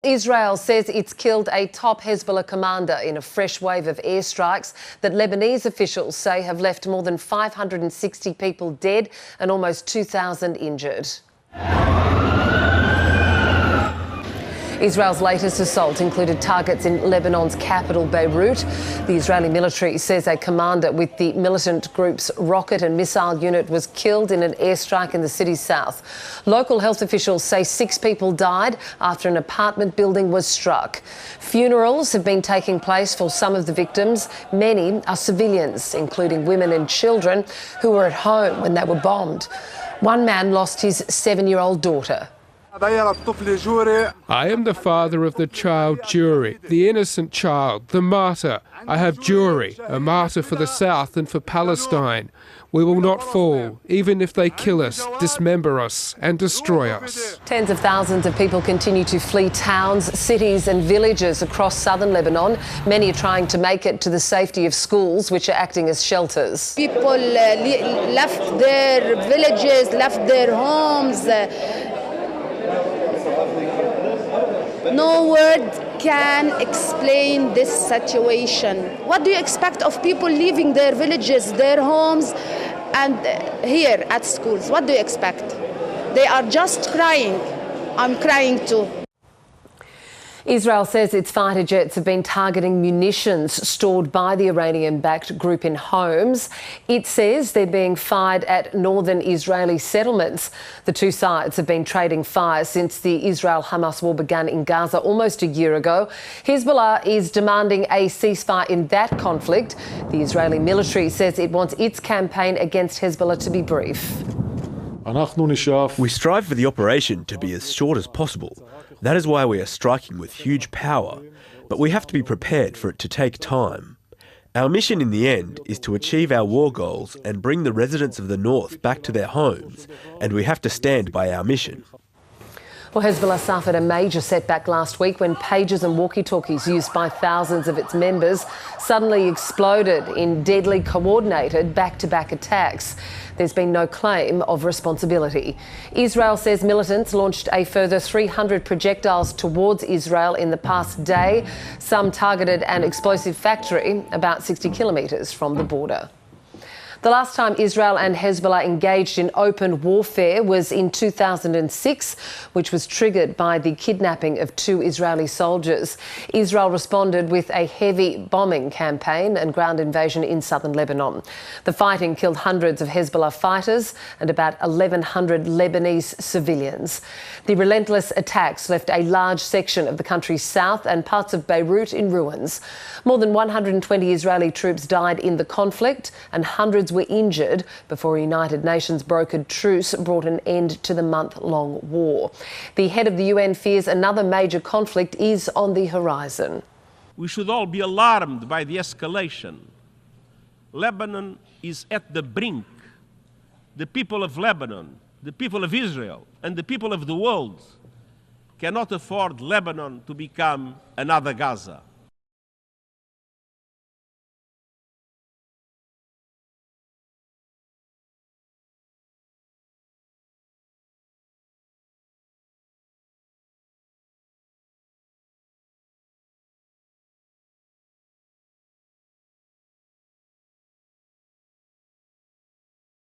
Israel says it's killed a top Hezbollah commander in a fresh wave of airstrikes that Lebanese officials say have left more than 560 people dead and almost 2,000 injured. Israel's latest assault included targets in Lebanon's capital, Beirut. The Israeli military says a commander with the militant group's rocket and missile unit was killed in an airstrike in the city's south. Local health officials say 6 people died after an apartment building was struck. Funerals have been taking place for some of the victims. Many are civilians, including women and children who were at home when they were bombed. One man lost his 7-year-old daughter. I am the father of the child Jury, the innocent child, the martyr. I have Jury, a martyr for the South and for Palestine. We will not fall, even if they kill us, dismember us and destroy us. Tens of thousands of people continue to flee towns, cities and villages across southern Lebanon. Many are trying to make it to the safety of schools, which are acting as shelters. People left their villages, left their homes. No word can explain this situation. What do you expect of people leaving their villages, their homes, and here at schools? What do you expect? They are just crying. I'm crying too. Israel says its fighter jets have been targeting munitions stored by the Iranian-backed group in homes. It says they're being fired at northern Israeli settlements. The two sides have been trading fire since the Israel-Hamas war began in Gaza almost a year ago. Hezbollah is demanding a ceasefire in that conflict. The Israeli military says it wants its campaign against Hezbollah to be brief. We strive for the operation to be as short as possible. That is why we are striking with huge power, but we have to be prepared for it to take time. Our mission in the end is to achieve our war goals and bring the residents of the north back to their homes, and we have to stand by our mission. Well, Hezbollah suffered a major setback last week when pagers and walkie-talkies used by thousands of its members suddenly exploded in deadly coordinated back-to-back attacks. There's been no claim of responsibility. Israel says militants launched a further 300 projectiles towards Israel in the past day. Some targeted an explosive factory about 60 kilometres from the border. The last time Israel and Hezbollah engaged in open warfare was in 2006, which was triggered by the kidnapping of 2 Israeli soldiers. Israel responded with a heavy bombing campaign and ground invasion in southern Lebanon. The fighting killed hundreds of Hezbollah fighters and about 1,100 Lebanese civilians. The relentless attacks left a large section of the country's south and parts of Beirut in ruins. More than 120 Israeli troops died in the conflict and hundreds were injured before a United Nations brokered truce brought an end to the month-long war. The head of the UN fears another major conflict is on the horizon. We should all be alarmed by the escalation. Lebanon is at the brink. The people of Lebanon, the people of Israel, and the people of the world cannot afford Lebanon to become another Gaza.